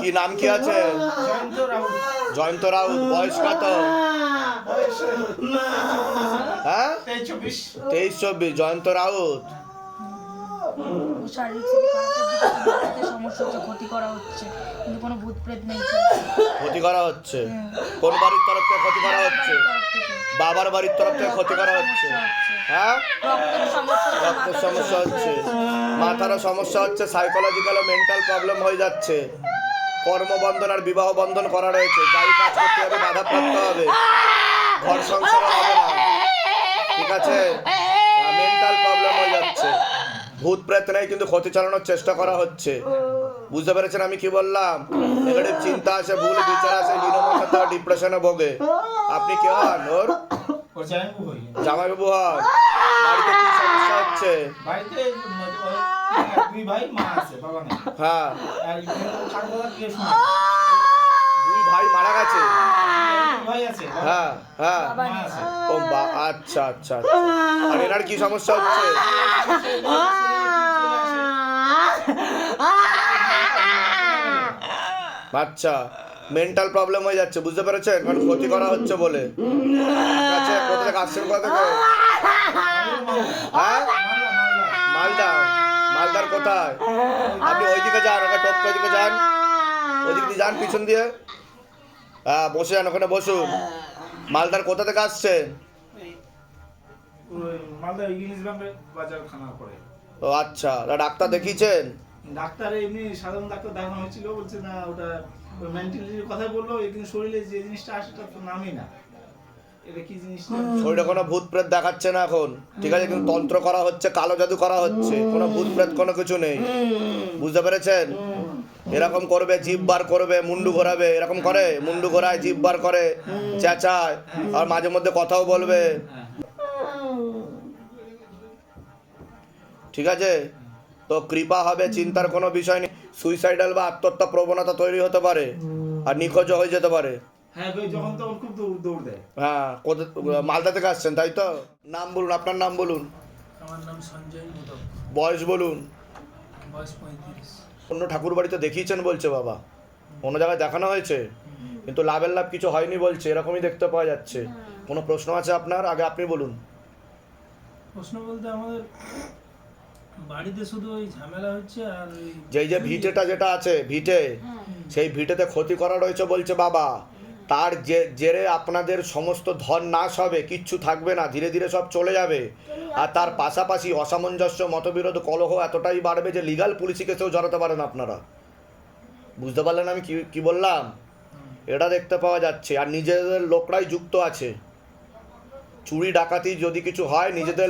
কি নাম কি আছে? জয়ন্ত রাউত। বয়স কত? হ্যাঁ 23-24। জয়ন্ত রাউত শারীরিক স্থিতি খারাপের দিকে সমস্যা হচ্ছে, ক্ষতি করা হচ্ছে, কিন্তু কোনো ভূত প্রেত নেই। ক্ষতি করা হচ্ছে? কোন বাড়ির তরফ থেকে ক্ষতি করা হচ্ছে? বাবার বাড়ির তরফ থেকে ক্ষতি করা হচ্ছে। হ্যাঁ রক্তের সমস্যা হচ্ছে, মাথারও সমস্যা হচ্ছে, সাইকোলজিক্যাল ও মেন্টাল প্রবলেম হয়ে যাচ্ছে। কর্মবন্ধন আর বিবাহ বন্ধন করা রয়েছে। যাই কাজ করতে হবে বাধাপ্রাপ্ত হবে, ঘর সংসার হবে না। ঠিক আছে, মেন্টাল প্রবলেম হয়ে যাচ্ছে। ভূত প্রেত নেই কিন্তু ক্ষতি চালানোর চেষ্টা করা হচ্ছে। বুঝতে পেরেছেন আমি কি বললাম? নেগেটিভ চিন্তা আসে, ভুল বিচার আসে, হীনমন্যতা, ডিপ্রেশনে ভোগে। আপনি কি হন? ওর জামাইবাবু হন। বাড়িতে কি সমস্যা হচ্ছে? হ্যাঁ, দুই ভাই মারা গেছে। হ্যাঁ হ্যাঁ, ও আচ্ছা আচ্ছা। আর এনার কি সমস্যা হচ্ছে? আচ্ছা, মেন্টাল প্রবলেম হয়ে যাচ্ছে। বুঝতে পেরেছেন? কারণ ক্ষতি করা হচ্ছে বলে। ঠিক আছে, কোথা থেকে আসছেন? কোথা থেকে? হ্যাঁ, মালদা। মালদার কোথায়? আপনি ওইদিকে যান, ওখানে টপকে ওইদিকে যান, ওইদিক দিয়ে যান, পিছন দিয়ে। হ্যাঁ, বসে যান, ওখানে বসুন। মালদার কোথা থেকে আসছেন? মালদা ইংলিশ ব্যাংকের বাজার খানা পড়ে। ও আচ্ছা, ডাক্তার দেখিয়েছেন? ডাক্তার এমনি সাধারণ ডাক্তার দেখানো হয়েছিল, বলছে না ওটা মেন্টালিটির কথা বললো, কিন্তু শরীরে যে জিনিসটা আসে তার তো নামই না। এটা কি জিনিস? শরীরে কোনো ভূত প্রেত দেখাচ্ছে না এখন। ঠিক আছে, কিন্তু তন্ত্র করা হচ্ছে, কালো জাদু করা হচ্ছে। কোনো ভূত প্রেত কোনো কিছু নেই। বুঝতে পেরেছেন? এরকম করবে, জিভ বার করবে, মুন্ডু ঘোরাবে, এরকম করে, মুন্ডু ঘোরায়, জিভ বার করে, চেঁচায়, আর মাঝে মধ্যে কথাও বলবে। ঠিক আছে, তো কৃপা হবে, চিন্তার কোনো বিষয় নেই। সুইসাইডাল বা আত্মহত্যা প্রবণতা তৈরি হতে পারে, আর নিখোঁজ হয়ে যেতে পারে। হ্যাঁ, যখন তখন খুব দৌড় দেয়। হ্যাঁ, মালদা থেকে আসছেন তাই তো? নাম বলুন, আপনার নাম বলুন। আমার নাম সঞ্জয় মোদক। বয়স বলুন। বয়স 35। অন্য ঠাকুর বাড়িতে দেখিয়েছেন বলছে বাবা, অন্য জায়গায় দেখানো হয়েছে, কিন্তু লাভের লাভ কিছু হয়নি বলছে, এরকমই দেখতে পাওয়া যাচ্ছে। কোনো প্রশ্ন আছে আপনার? আগে আপনি বলুন। প্রশ্ন বলতে আমাদের বাড়িতে শুধু ওই ঝামেলা হচ্ছে, আর যেই যে ভিটেটা যেটা আছে, ভিটে, সেই ভিটেতে ক্ষতি করা রয়েছে বলছে বাবা। তার জেরে আপনাদের সমস্ত ধন নাশ হবে, কিচ্ছু থাকবে না, ধীরে ধীরে সব চলে যাবে। আর তার পাশাপাশি অসামঞ্জস্য, মতবিরোধ, কলহ এতটাই বাড়বে যে লিগাল পুলিশি কেসেও জড়াতে পারেন আপনারা। বুঝতে পারলেন আমি কি বললাম? এটা দেখতে পাওয়া যাচ্ছে। আর নিজেদের লোকরাই যুক্ত আছে। চুরি ডাকাতি যদি কিছু হয়, নিজেদের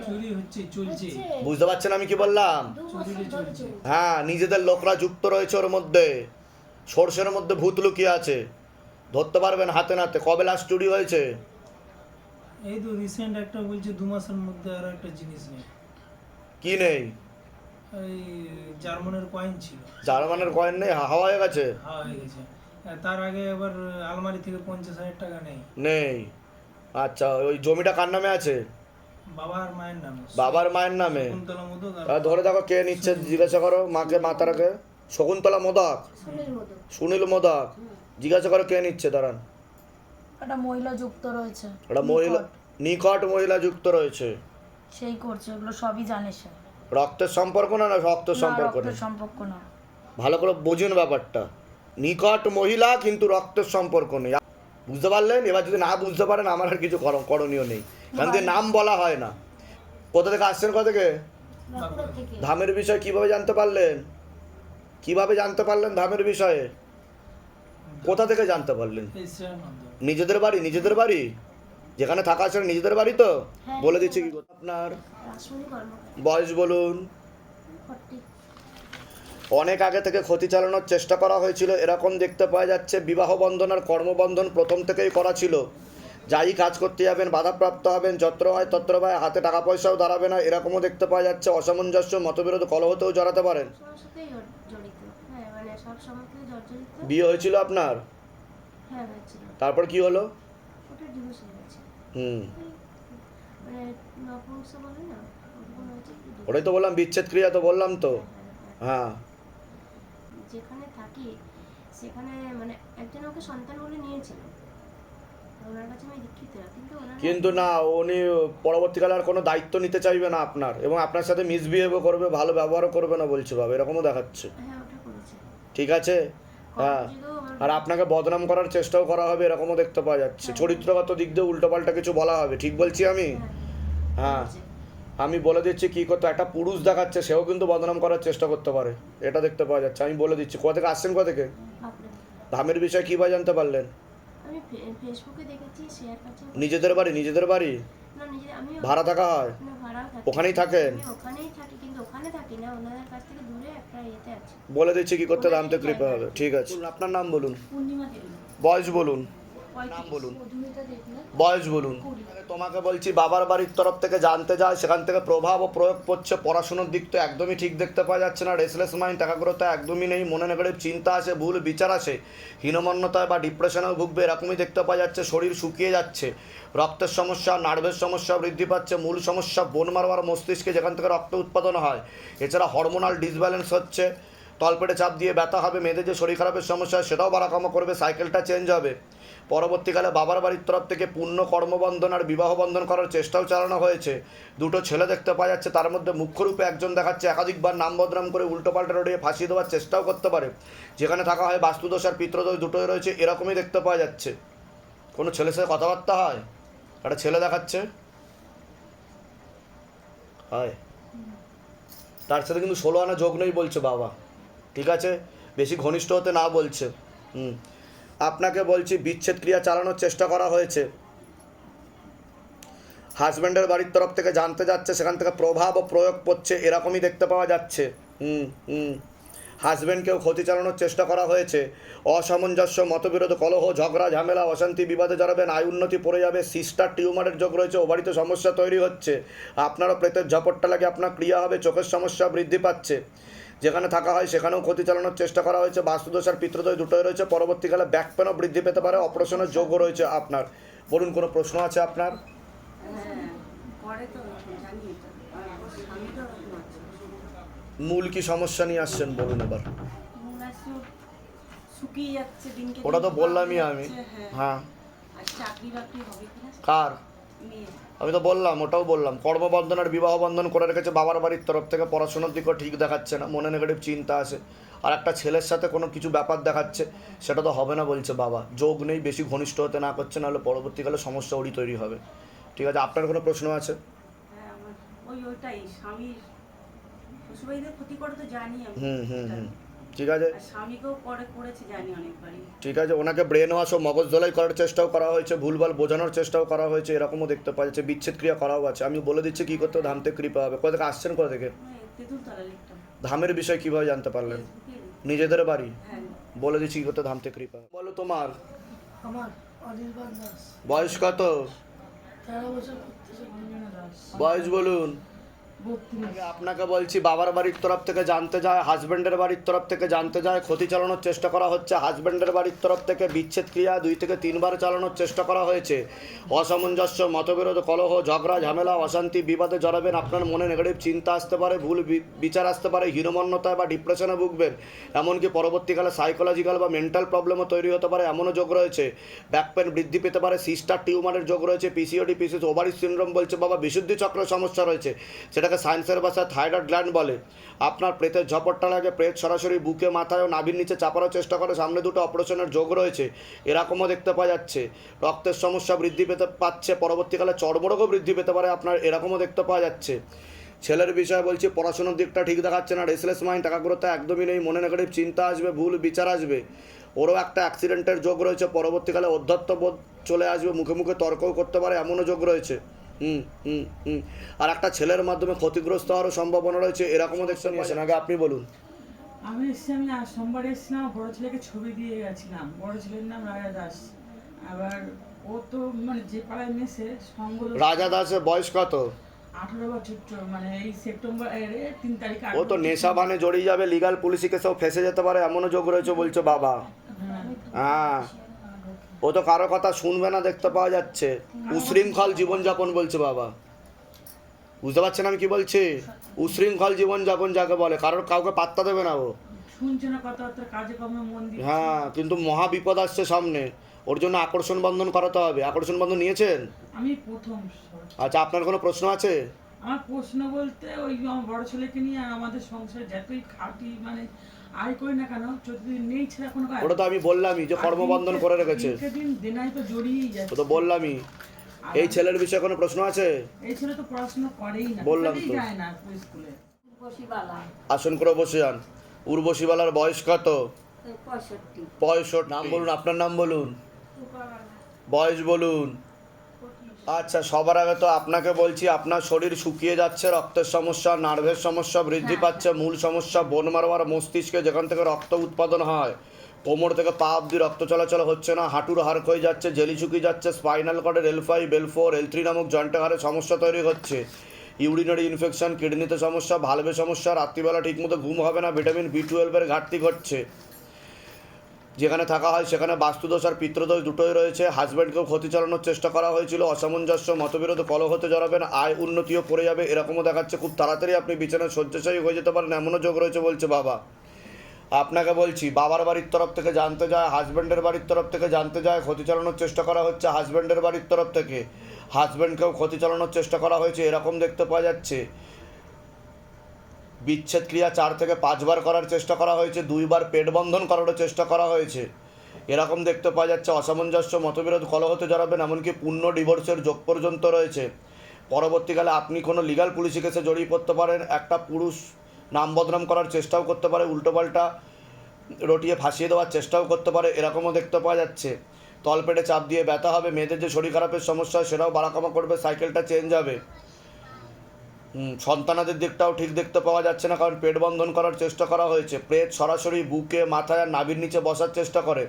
চুরি হচ্ছে, চলছে। বুঝতে পারছেন আমি কি বললাম? চুরি চলছে। হ্যাঁ, নিজেদের লোকরা যুক্ত রয়েছে ওর মধ্যে। সর্ষের মধ্যে ভূত লুকিয়ে আছে, ধরতে পারবেন হাতে নাতে। কবে লাস্ট চুরি হয়েছে? এই তো রিসেন্ট একটা বলছে 2 মাসের মধ্যে। আর একটা জিনিস নেই। কি নেই? এই জার্মানের কয়েন ছিল। জার্মানের কয়েন নেই? হাওয়া হয়ে গেছে? হ্যাঁ, হয়ে গেছে। তার আগে আবার আলমারি থেকে 50,000 টাকা নেই। নেই? আচ্ছা, ওই জমিটা কার নামে আছে? বাবার মায়ের নামে। বাবার মায়ের নামে? শকুন্তলা মোদক। ধরে দেখো কে নিচ্ছে, জিজ্ঞাসা করো মাকে, মাতারাকে। শকুন্তলা মোদক, সুনীল মোদক, জিজ্ঞাসা করো কে নিচ্ছে। দাঁড়ান, একটা মহিলা যুক্ত রয়েছে, একটা মহিলা, নিকট মহিলা যুক্ত রয়েছে। সেই করছে, এগুলো সবই জানে সে। রক্তের সম্পর্ক না? রক্তের সম্পর্ক নেই? সম্পর্ক না। ভালো করে বুঝুন ব্যাপারটা। নিকট মহিলা কিন্তু রক্তের সম্পর্ক নেই। বুঝতে পারলেন? এবার যদি না বুঝতে পারেন, আমার আর কিছু করণীয় নেই, কারণ যে নাম বলা হয় না। কোথা থেকে আসছেন? কোথা থেকে? ধামের বিষয়ে কিভাবে জানতে পারলেন? কিভাবে জানতে পারলেন ধামের বিষয়ে? কোথা থেকে জানতে পারলেন? নিজেদের বাড়ি? নিজেদের বাড়ি যেখানে থাকা আছে নিজেদের বাড়ি তো? বলে দিচ্ছি কি আপনার বয়স বলুন। অনেক আগে থেকে ক্ষতি চালানোর চেষ্টা করা হয়েছিল, এরকম দেখতে পাওয়া যাচ্ছে। বিবাহ বন্ধন আর কর্মবন্ধন প্রথম থেকেই করা ছিল। যাই কাজ করতে যাবেন বাধাপ্রাপ্ত হবেন, যত্র হয় তত্র হয়, হাতে টাকা পয়সাও দাঁড়াবে না, এরকমও দেখতে পাওয়া যাচ্ছে। অসামঞ্জস্য, মতবিরোধ, কলহতেও জড়াতে পারেন। বিয়ে হয়েছিল আপনার? তারপর কি হলো? ওটাই তো বললাম, বিচ্ছেদ ক্রিয়া তো বললাম তো। হ্যাঁ, যেখানে থাকি সেখানে মানে একজন ওকে সন্তান বলে নিয়েছিল, ওনার কাছে আমি দীক্ষিত, কিন্তু ওনার কিন্তু না, উনি পরবর্তীকালে আর কোনো দায়িত্ব নিতে চাইবে না আপনার, এবং আপনার সাথে মিসবিহেভও করবে, ভালো ব্যবহারও করবে না বলছে বাবা, এরকমও দেখাচ্ছে। হ্যাঁ ওটা করেছে। ঠিক আছে, হ্যাঁ, আর আপনাকে বদনাম করার চেষ্টাও করা হবে, এরকমও দেখতে পাওয়া যাচ্ছে। চরিত্রগত দিক দিয়ে উল্টোপাল্টা কিছু বলা হবে, ঠিক বলছি আমি? হ্যাঁ, আমি বলে দিচ্ছি কি করতে, একটা পুরুষ দেখাচ্ছে, সেও কিন্তু বদনাম করার চেষ্টা করতে পারে, এটা দেখতে পাওয়া যাচ্ছে। আমি বলে দিচ্ছি। কোথা থেকে আসছেন, কোথা থেকে? ধামের বিষয়ে কীভাবে জানতে পারলেন? আমি ফেসবুকে দেখেছি, শেয়ার করছি। নিজেদের বাড়ি? নিজেদের বাড়ি? না নিজে আমি ভাড়া থাকা হয়? না ভাড়া থাকি। ওখানেই থাকেন? আমি ওখানেই থাকি, কিন্তু ওখানে থাকি না, ওনাদের কাছ থেকে দূরে একটা ইয়েতে আছে। বলে দিচ্ছি কি করতে, ধামতে কৃপা হবে। ঠিক আছে, আপনার নাম বলুন, পূর্ণিমা দেবী, বয়স বলুন, নাম বলুন, মধুমিতা দেখলেন বয়স বলুন। তোমাকে বলছি বাবার বাড়ির তরফ থেকে জানতে যায়, সেখান থেকে প্রভাব ও প্রয়োগ পড়ছে। পড়াশোনার দিক তো একদমই ঠিক দেখতে পাওয়া যাচ্ছে না। রেসলেস মাইন্ড, একাগ্রতা একদমই নেই, মনে নেগেটিভ চিন্তা আসে, ভুল বিচার আসে, হীনমন্যতায় বা ডিপ্রেশনেও ভুগবে, এরকমই দেখতে পাওয়া যাচ্ছে। শরীর শুকিয়ে যাচ্ছে, রক্তের সমস্যা, নার্ভের সমস্যা বৃদ্ধি পাচ্ছে। মূল সমস্যা বোন মারো আর মস্তিষ্কে, যেখান থেকে রক্ত উৎপাদন হয়। এছাড়া হরমোনাল ডিসব্যালেন্স হচ্ছে, তলপেটে চাপ দিয়ে ব্যথা হবে, মেয়েদের যে শরীর খারাপের সমস্যা সেটাও বাড়াকামা করবে, সাইকেলটা চেঞ্জ হবে। পরবর্তীকালে বাবার বাড়ির তরফ থেকে পূর্ণ কর্মবন্ধন আর বিবাহ বন্ধন করার চেষ্টাও চালানো হয়েছে। দুটো ছেলে দেখতে পাওয়া যাচ্ছে, তার মধ্যে মুখ্যরূপে একজন দেখাচ্ছে একাধিকবার নাম বদনাম করে উল্টোপাল্টা রড়িয়ে ফাঁসিয়ে দেওয়ার চেষ্টাও করতে পারে। যেখানে থাকা হয় বাস্তুদোষ আর পিতৃদোষ দুটোই রয়েছে, এরকমই দেখতে পাওয়া যাচ্ছে। কোনো ছেলের সাথে কথাবার্তা হয়? একটা ছেলে দেখাচ্ছে, হয়, তার সাথে কিন্তু 16 আনা যোগ নেই বলছে বাবা। ঠিক আছে, বেশি ঘনিষ্ঠ হতে না বলছে। আপনাকে বলছি বিচ্ছেদ ক্রিয়া চালানোর চেষ্টা করা হয়েছে। হাজব্যান্ডের বাড়ির তরফ থেকে জানতে যাচ্ছে, সেখান থেকে প্রভাব ও প্রয়োগ পড়ছে, এরকমই দেখতে পাওয়া যাচ্ছে। হাজব্যান্ডকেও ক্ষতি চালানোর চেষ্টা করা হয়েছে। অসামঞ্জস্য, মতবিরোধ, কলহ, ঝগড়া, ঝামেলা, অশান্তি, বিবাদে জড়াবেন, আয় উন্নতি পড়ে যাবে। সিস্টার টিউমারের যোগ রয়েছে, ওভারিতে সমস্যা তৈরি হচ্ছে। আপনারও প্রেতের ঝপটটা লাগে, আপনার ক্রিয়া হবে, চোখের সমস্যা বৃদ্ধি পাচ্ছে। যেখানে থাকা হয় সেখানেও ক্ষতি চালানোর চেষ্টা করা হয়েছে। বাস্তুদোষ আর পিতৃদোষ দুটোই রয়েছে। পরবর্তীকালে ব্যাক পেনও বৃদ্ধি পেতে পারে, অপারেশনের যোগও রয়েছে আপনার। বলুন, কোনো প্রশ্ন আছে আপনার? মূল কি সমস্যা নিয়ে আসছেন বলুন এবার। শুকিয়ে যাচ্ছে দিনকে, ওটা তো বললামই আমি। হ্যাঁ, আর চাকরি বাকরি হবে কিনা কার? মেয়ে। আমি তো বললাম, ওটাও বললাম, কর্মবন্ধন আর বিবাহ বন্ধন করে রেখেছে বাবার বাড়ির তরফ থেকে। পড়াশোনার দিকও ঠিক দেখাচ্ছে না, মনে নেগেটিভ চিন্তা আসে। আর একটা ছেলের সাথে কোনো কিছু ব্যাপার দেখাচ্ছে, সেটা তো হবে না বলছে বাবা। যোগ নেই, বেশি ঘনিষ্ঠ হতে না করছে, নাহলে পরবর্তীকালে সমস্যা ওরই তৈরি হবে। ঠিক আছে, আপনার কোনো প্রশ্ন আছে? হ্যাঁ আমার ওইটাই স্বামীর শ্বশুরবাড়িতে ক্ষতি করে তো জানি আমি। ঠিক আছে, আর স্বামীকেও করেছে জানি অনেকবারই। ঠিক আছে, ওনাকে ব্রেন ওয়াশ ও মগজ ধোলাই করার চেষ্টাও করা হয়েছে, ভুলভাল বোঝানোর চেষ্টাও করা হয়েছে, এরকমও দেখতে পাওয়া যাচ্ছে। বিচ্ছেদ ক্রিয়া করাও আছে। আমি বলে দিচ্ছি কী করতে, ধামতে কৃপা হবে। কোথা থেকে আসছেন, কোথা থেকে? তেঁতুলতলা লিখতাম। ধামের বিষয় কীভাবে জানতে পারলেন? নিজেদের বাড়ি? বলে দিচ্ছি কী করতে, ধামতে কৃপা। বলো তোমার আমার অনির্বাণ দাস, বয়স কত? 13 বছর করতেছে। বয়স বলুন। আপনাকে বলছি বাবার বাড়ির তরফ থেকে জানতে যায়, হাজব্যান্ডের বাড়ির তরফ থেকে জানতে যায়, ক্ষতি চালানোর চেষ্টা করা হচ্ছে। হাজব্যান্ডের বাড়ির তরফ থেকে বিচ্ছেদ ক্রিয়া 2 থেকে 3 বার চালানোর চেষ্টা করা হয়েছে। অসামঞ্জস্য, মতবিরোধ, কলহ, ঝগড়া, ঝামেলা, অশান্তি, বিবাদে জড়াবেন। আপনার মনে নেগেটিভ চিন্তা আসতে পারে, ভুল বিচার আসতে পারে, হীনমন্যতায় বা ডিপ্রেশনে ভুগবেন। এমনকি পরবর্তীকালে সাইকোলজিক্যাল বা মেন্টাল প্রবলেমও তৈরি হতে পারে, এমনও যোগ রয়েছে। ব্যাক পেন বৃদ্ধি পেতে পারে, সিস্টার টিউমারের যোগ রয়েছে, পিসিওডি, পিসিএস, ওভারি সিনড্রোম বলছে বাবা। বিশুদ্ধি চক্রের সমস্যা রয়েছে, সেটাকে সায়েন্সের ভাষায় থাইরয়েড গ্ল্যান্ড বলে। আপনার প্রেতের ঝপটটা লাগে, প্রেত সরাসরি বুকে, মাথায় ও নাভির নিচে চাপানোর চেষ্টা করে। সামনে দুটো অপারেশনের যোগ রয়েছে, এরকমও দেখতে পাওয়া যাচ্ছে। রক্তের সমস্যা বৃদ্ধি পেতে পাচ্ছে, পরবর্তীকালে চর্মরোগও বৃদ্ধি পেতে পারে আপনার, এরকমও দেখতে পাওয়া যাচ্ছে। ছেলের বিষয়ে বলছি, পড়াশোনার দিকটা ঠিক দেখাচ্ছে না, রেসলেস মাইন্ড, একাগ্রতা একদমই নেই, মনে নেগেটিভ চিন্তা আসবে, ভুল বিচার আসবে। ওরও একটা অ্যাক্সিডেন্টের যোগ রয়েছে, পরবর্তীকালে অধ্যত্ত বোধ চলে আসবে, মুখে মুখে তর্কও করতে পারে, এমনও যোগ রয়েছে। আর একটা ছেলের মাধ্যমে ক্ষতিগ্রস্ত হওয়ারও সম্ভাবনা রয়েছে, এরকমও দেখছেন। আসেন, আগে আপনি বলুন। আমি এসেছি, আজ সোমবার এসেছিলাম, বড় ছেলেকে ছবি দিয়ে গেছিলাম। বড় ছেলের নাম রাজা দাস। আবার ও তো মানে যে পাড়ায় মেসে সঙ্গ। রাজা দাসের বয়স কত? 18 বছর, মানে এই সেপ্টেম্বর 3 তারিখে। ও তো নেশা ভানে জড়িয়ে যাবে, লিগাল পুলিশি কেসেও ফেসে যেতে পারে, এমনও যোগ রয়েছে বলছে বাবা। হ্যাঁ, ও তো কারো কথা শুনবে না দেখতে পাওয়া যাচ্ছে। উশৃঙ্খল জীবনযাপন বলছে বাবা। বুঝতে পারছেন আমি কি বলছি? উশৃঙ্খল জীবনযাপন যাকে বলে, কারোর কাউকে পাত্তা দেবে না ও। শুনছে না কথাবার্তা, কাজে কর্মে মন দিচ্ছে। হ্যাঁ, কিন্তু মহা বিপদ আসছে সামনে, ওর জন্য আকর্ষণ বন্ধন করাতে হবে। আকর্ষণ বন্ধন নিয়েছেন? আমি প্রথম। আচ্ছা, আপনার কোনো প্রশ্ন আছে? আমার প্রশ্ন বলতে ওই আমার বড় ছেলেকে নিয়ে আর আমাদের সংসারে যতই খাটি মানে আয় করি না কেন, যতদিন নেই ছেলে কোনো কাজ। ওটা তো আমি বললামই যে কর্মবন্ধন করে রেখেছে, দিনকে দিন দেনাই তো জড়িয়েই ও যাচ্ছে। তো বললামই। এই ছেলের বিষয়ে কোনো প্রশ্ন আছে? এই ছেলে তো পড়াশোনা করেই না, বললাম কোথাতেই তো। যায় না স্কুলে। বসিবালা আসন করে বসে যান। উর্বশীবালার বয়স কত? 65 65। নাম বলুন, আপনার নাম বলুন, বয়স বলুন। আচ্ছা, সবার আগে তো আপনাকে বলছি, আপনার শরীর শুকিয়ে যাচ্ছে, রক্তের সমস্যা, নার্ভের সমস্যা বৃদ্ধি পাচ্ছে। মূল সমস্যা বোন মারো আর মস্তিষ্কে, যেখান থেকে রক্ত উৎপাদন হয়। কোমর থেকে পা অব্দি রক্ত চলাচল হচ্ছে না, হাঁটুর হাড় ক্ষয়ে যাচ্ছে, জেলি শুকিয়ে যাচ্ছে, স্পাইনাল কর্ডের L5, L4, L3 নামক জয়েন্টে হাড়ে সমস্যা তৈরি হচ্ছে, ইউরিনারি ইনফেকশন, কিডনিতে সমস্যা, ভালভে সমস্যা, রাত্রিবেলা ঠিকমতো ঘুম হবে না, ভিটামিন B12 এর ঘাটতি ঘটছে। যেখানে থাকা হয় সেখানে বাস্তুদোষ আর পিতৃদোষ দুটোই রয়েছে। হাজব্যান্ডকেও ক্ষতি চালানোর চেষ্টা করা হয়েছিল, অসামঞ্জস্য, মতবিরোধ, কলহতে জড়াবেন, আয় উন্নতিও করে যাবে এরকমও দেখাচ্ছে। খুব তাড়াতাড়ি আপনি বিছানায় শয্যাশায়ী হয়ে যেতে পারেন, এমনও যোগ রয়েছে বলছে বাবা। আপনাকে বলছি, বাবার বাড়ির তরফ থেকে জানতে যায়, হাজব্যান্ডের বাড়ির তরফ থেকে জানতে যায়, ক্ষতি চালানোর চেষ্টা করা হচ্ছে হাজব্যান্ডের বাড়ির তরফ থেকে। হাজব্যান্ডকেও ক্ষতি চালানোর চেষ্টা করা হয়েছে এরকম দেখতে পাওয়া যাচ্ছে। বিচ্ছেদ ক্রিয়া 4 থেকে 5 বার করার চেষ্টা করা হয়েছে, 2 বার পেট বন্ধন করারও চেষ্টা করা হয়েছে এরকম দেখতে পাওয়া যাচ্ছে। অসামঞ্জস্য, মতবিরোধ, কলহতে জড়াবেন, এমনকি পূর্ণ ডিভোর্সের যোগ পর্যন্ত রয়েছে। পরবর্তীকালে আপনি কোনো লিগাল পুলিশি কেসে জড়িয়ে পড়তে পারেন। একটা পুরুষ নাম বদনাম করার চেষ্টাও করতে পারে, উল্টোপাল্টা রটিয়ে ফাঁসিয়ে দেওয়ার চেষ্টাও করতে পারে এরকমও দেখতে পাওয়া যাচ্ছে। তলপেটে চাপ দিয়ে ব্যথা হবে, মেয়েদের যে শরীর খারাপের সমস্যা হয় সেটাও বাড়াকমা করবে, সাইকেলটা চেঞ্জ হবে। সন্তানাদের দিকটাও ঠিক দেখতে পাওয়া যাচ্ছে না, কারণ পেট বন্ধন করার চেষ্টা করা হয়েছে। প্রেত সরাসরি বুকে, মাথায় আর নাভির নিচে বসার চেষ্টা করে।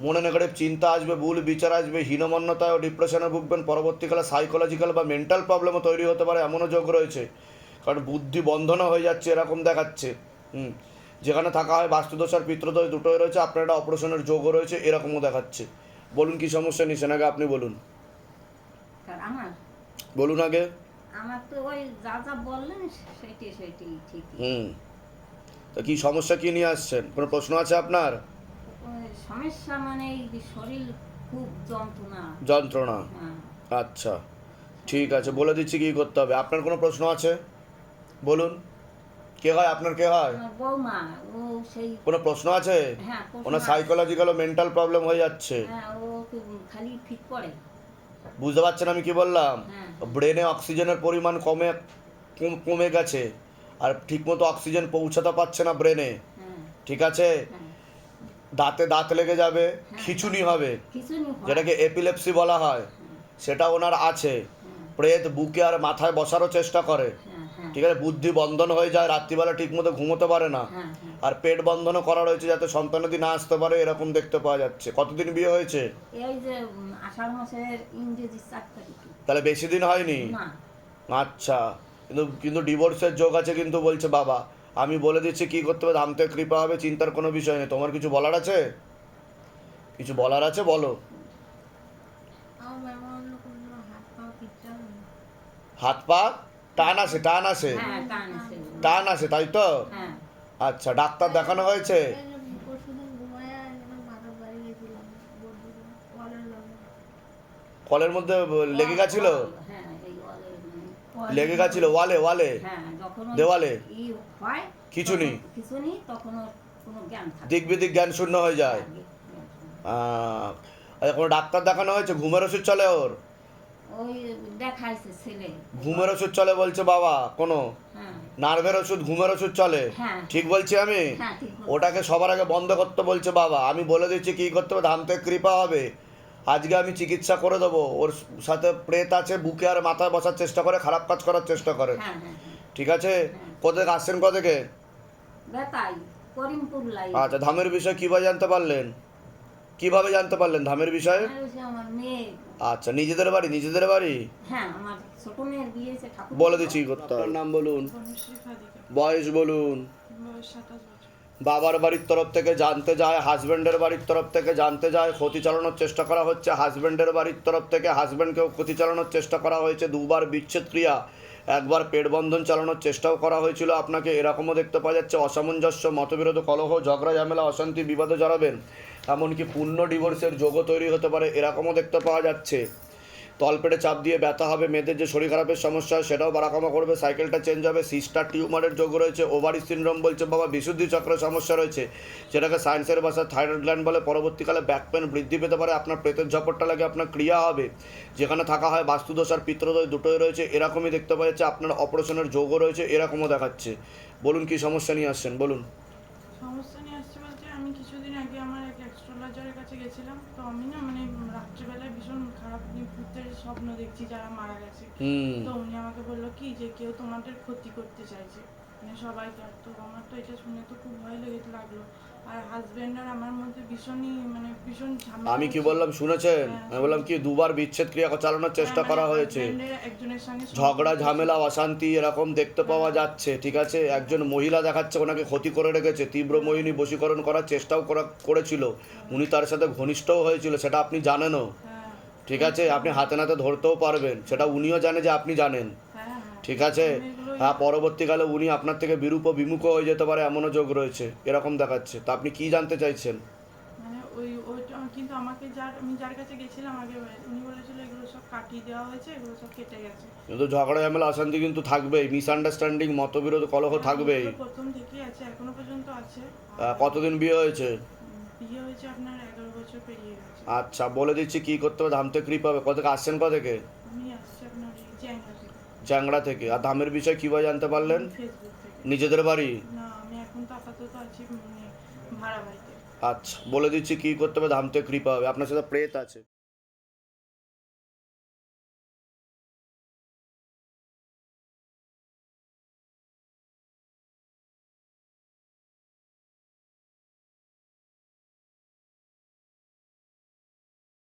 মনে নেগেটিভ চিন্তা আসবে, ভুল বিচার আসবে, হীনমন্যতায় ও ডিপ্রেশনে ভুগবেন। পরবর্তীকালে সাইকোলজিক্যাল বা মেন্টাল প্রবলেমও তৈরি হতে পারে, এমনও যোগ রয়েছে, কারণ বুদ্ধি বন্ধনও হয়ে যাচ্ছে এরকম দেখাচ্ছে। যেখানে থাকা হয় বাস্তুদোষ আর পিতৃদোষ দুটোই রয়েছে, আপনার একটা অপারেশনের যোগও রয়েছে এরকমও দেখাচ্ছে। বলুন কি সমস্যা নিছেন, আগে আপনি বলুন, আমার বলুন আগে। আমার তো ওই যা যা বললেন সেটাই ঠিক। তা কি সমস্যা কি নিয়ে আসছেন, কোনো প্রশ্ন আছে আপনার? ওই সমস্যা মানে এই যে শরীর খুব যন্ত্রণা। যন্ত্রণা? হ্যাঁ। আচ্ছা, ঠিক আছে, বলে দিচ্ছি কী করতে হবে। আপনার কোনো প্রশ্ন আছে বলুন। কে হয় আপনার, কে হয়? আমার বৌমা, ও সেই কোনো প্রশ্ন আছে? হ্যাঁ প্রশ্ন ওনার আছে। সাইকোলজিক্যাল ও মেন্টাল প্রবলেম হয়ে যাচ্ছে। হ্যাঁ, ও খুব খালি ফিট পড়ে। বুঝতে পারছেন আমি কি বললাম? হ্যাঁ। ব্রেনে অক্সিজেনের পরিমাণ কমে গেছে, আর ঠিকমতো অক্সিজেন পৌঁছাতে পারছে না ব্রেনে, হ্যাঁ। ঠিক আছে? হ্যাঁ। দাঁতে দাঁত লেগে যাবে, খিঁচুনি হবে, খিচুনি হয়। যেটাকে এপিলেপসি বলা হয়, সেটা ওনার আছে। প্রেত বুকে আর মাথায় বসারও চেষ্টা করে, হ্যাঁ। ঠিক আছে? বুদ্ধি বন্ধন হয়ে যায়, রাত্রিবেলা ঠিকমতো ঘুমোতে পারে না, হ্যাঁ। আর পেট বন্ধনও করা রয়েছে যাতে সন্তানাদি না আসতে পারে এরকম দেখতে পাওয়া যাচ্ছে। কতদিন বিয়ে হয়েছে? এই যে আষাঢ় মাসের ইংরেজি 4 তারিখে। তাহলে বেশি দিন হয়নি? না। আচ্ছা, কিন্তু ডিভোর্সের যোগ আছে কিন্তু বলছে বাবা। আমি বলে দিচ্ছি কি করতে হবে, ধামতে কৃপা হবে, চিন্তার কোনো বিষয় নেই। তোমার কিছু বলার আছে? কিছু বলার আছে বলো। হাত পা টান আসে, টান আসে, হ্যাঁ, টান আছে। টান আসে, তাই তো? হ্যাঁ। আচ্ছা, ডাক্তার দেখানো হয়েছে? কলের মধ্যে লেগে গেছিল? হ্যাঁ, এই ওয়ালে লেগে গেছিল ওয়ালে? হ্যাঁ, যখন ওই দেওয়ালে? ই হয় খিঁচুনি? খিচুনি, তখন ওর কোনো জ্ঞান থাকে দিক বিদিক জ্ঞান শূন্য হয়ে যায়। আচ্ছা, কোনো ডাক্তার দেখানো হয়েছে? ঘুমের ওষুধ চলে ওর? ওই দেখাইছে ছেলে। ঘুমের ওষুধ চলে বলছে বাবা? কোনো হ্যাঁ। নার্ভের ওষুধ, ঘুমের ওষুধ চলে? হ্যাঁ। ঠিক বলছি আমি? হ্যাঁ, ঠিক বলছো। ওটাকে সবার আগে বন্ধ করতে বলছে বাবা। আমি বলে দিচ্ছি কি করতে হবে, ধামতে কৃপা হবে। আজকে আমি চিকিৎসা করে দেবো। ওর সাথে প্রেত আছে, বুকে আর মাথায় বসার চেষ্টা করে, খারাপ কাজ করার চেষ্টা করে, হ্যাঁ। হ্যাঁ। ঠিক আছে? কোথেকে আসছেন, কোথেকে? বেতাই করিমপুর লাই। আচ্ছা, ধামের বিষয় কিভাবে জানতে পারলেন? কিভাবে জানতে পারলেন ধামের বিষয়ে? আমার মেয়ে। আচ্ছা, নিজেদের বাড়ি? হ্যাঁ, আমার ছোট মেয়ের বিয়ে হয়েছে ঠাকুর। বলে দিচ্ছি কি করতে হবে। নাম বলুন, বয়স বলুন। বাবার বাড়ির তরফ থেকে জানতে যায়, হাজব্যান্ডের বাড়ির তরফ থেকে জানতে যায়, ক্ষতি চালানোর চেষ্টা করা হচ্ছে হাজব্যান্ডের বাড়ির তরফ থেকে। হাজব্যান্ডকেও ক্ষতি চালানোর চেষ্টা করা হয়েছে, 2 বার বিচ্ছেদ ক্রিয়া, একবার পেট বন্ধন চালানোর চেষ্টাও করা হয়েছিল আপনাকে, এরকমও দেখতে পাওয়া যাচ্ছে। অসামঞ্জস্য, মতবিরোধ, কলহ, ঝগড়া, ঝামেলা, অশান্তি, বিবাদে জড়াবেন, এমনকি পূর্ণ ডিভোর্সের যোগও তৈরি হতে পারে, এরকমও দেখতে পাওয়া যাচ্ছে। তলপেটে চাপ দিয়ে ব্যথা হবে, মেয়েদের যে শরীর খারাপের সমস্যা হয় সেটাও বাড়াকামা করবে, সাইকেলটা চেঞ্জ হবে, সিস্টার টিউমারের যোগ রয়েছে, ওভারি সিনড্রোম বলছে বাবা, বিশুদ্ধি চক্রের সমস্যা রয়েছে, যেটাকে সায়েন্সের ভাষায় থাইরয়েড গ্ল্যান্ড বলে। পরবর্তীকালে ব্যাক পেন বৃদ্ধি পেতে পারে, আপনার পেটের ঝপটটা লাগে, আপনার ক্রিয়া হবে, যেখানে থাকা হয় বাস্তুদোষ আর পিত্রদোষ দুটোই রয়েছে, এরকমই দেখতে পাওয়া যাচ্ছে। আপনার অপারেশনের যোগও রয়েছে, এরকমও দেখাচ্ছে। বলুন কি সমস্যা নিয়ে আসছেন, বলুন। সমস্যা নিয়ে আসছে বলতে আমি কিছুদিন আগে আমার এক অ্যাস্ট্রোলজারের কাছে গেছিলাম। তো আমি না মানে রাত্রিবেলায় ভীষণ খারাপ ভূতের স্বপ্ন দেখছি যারা মারা গেছে। তো উনি আমাকে বললো কি যে কেউ তোমাদের ক্ষতি করতে চাইছে, মানে সবাইকে। আর তো আমার তো এটা শুনে তো খুব ভয় লাগলো। আর হাজবেন্ড আর আমার মধ্যে ভীষণই মানে ভীষণ ঝামেলা। আমি কি বললাম শুনেছেন? হ্যাঁ। আমি বললাম কি দুবার বিচ্ছেদ ক্রিয়া চালানোর চেষ্টা করা হয়েছে, একজনের সঙ্গে ঝগড়া ঝামেলা অশান্তি এরকম দেখতে পাওয়া যাচ্ছে, ঠিক আছে। একজন মহিলা দেখাচ্ছে ওনাকে ক্ষতি করে রেখেছে, তীব্র মোহিনী বশীকরণ করার চেষ্টাও করেছিল, উনি তার সাথে ঘনিষ্ঠও হয়েছিল, সেটা আপনি জানেনও, হ্যাঁ ঠিক আছে। আপনি হাতে নাতে ধরতেও পারবেন, সেটা উনিও জানে যে আপনি জানেন, হ্যাঁ ঠিক আছে। হ্যাঁ, পরবর্তীকালে উনি আপনার থেকে বিরূপ বিমুখ হয়ে যেতে পারে, এমনও যোগ রয়েছে, এরকম দেখাচ্ছে। তা আপনি কি জানতে চাইছেন? মানে ওইটা কিন্তু আমাকে আমি যার কাছে গেছিলাম আগে উনি বলেছিল এগুলো সব কাটিয়ে দেওয়া হয়েছে, এগুলো সব কেটে গেছে। কিন্তু ঝগড়া ঝামেলা অশান্তি কিন্তু থাকবেই, মিসআন্ডারস্ট্যান্ডিং, মতবিরোধ, কলহ থাকবেই। এগুলো প্রথম থেকেই আছে, এখনো পর্যন্ত আছে। কতদিন বিয়ে হয়েছে? বিয়ে হয়েছে আপনার 11 বছর পেরিয়ে গেছে। আচ্ছা, বলে দিচ্ছি কি করতে হবে। ধাম থেকে কৃপা হবে। কোথা থেকে আসছেন? কোথা থেকে? আমি আসছি আপনার এই চ্যাংরা থেকে। চ্যাংড়া থেকে। আর ধামের বিষয় কীভাবে জানতে পারলেন? ফেসবুক থেকে। নিজেদের বাড়ি? না, আমি এখন তো আপাতত আছি মানে ভাড়া বাড়িতে। আচ্ছা, বলে দিচ্ছি কি করতে হবে, ধাম থেকে কৃপা হবে। আপনার সাথে প্রেত আছে।